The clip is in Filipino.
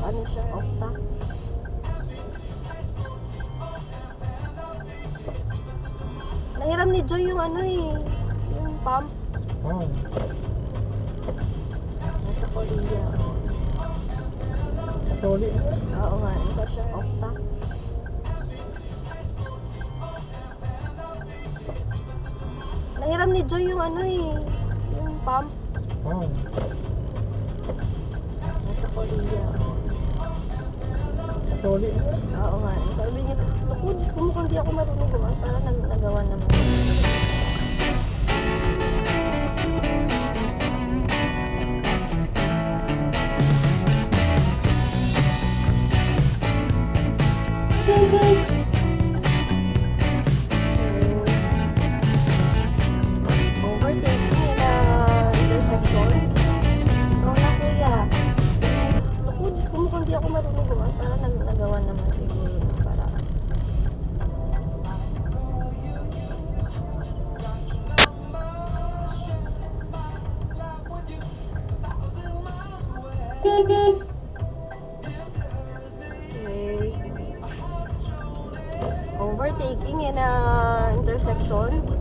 ano siya, okta. Nahiram ni Joy yung ano eh, yung pump. Oh. Nasa Korea. Katuli. Oo nga, isa siyang okta. Nahiram ni Joy yung ano eh, yung pump. Oh. Nasa Korea. Katuli. Oo nga, sabi niya, naku, Diyos ko, mukhang di ako marunong gawa. Parang nagawa naman. Overtaking na intersection. Oo na kuya. Naku, Diyos ko, mukhang di ako marunong gawa. Parang nagawa naman. Sige, para. Okay. Overtaking in a intersection.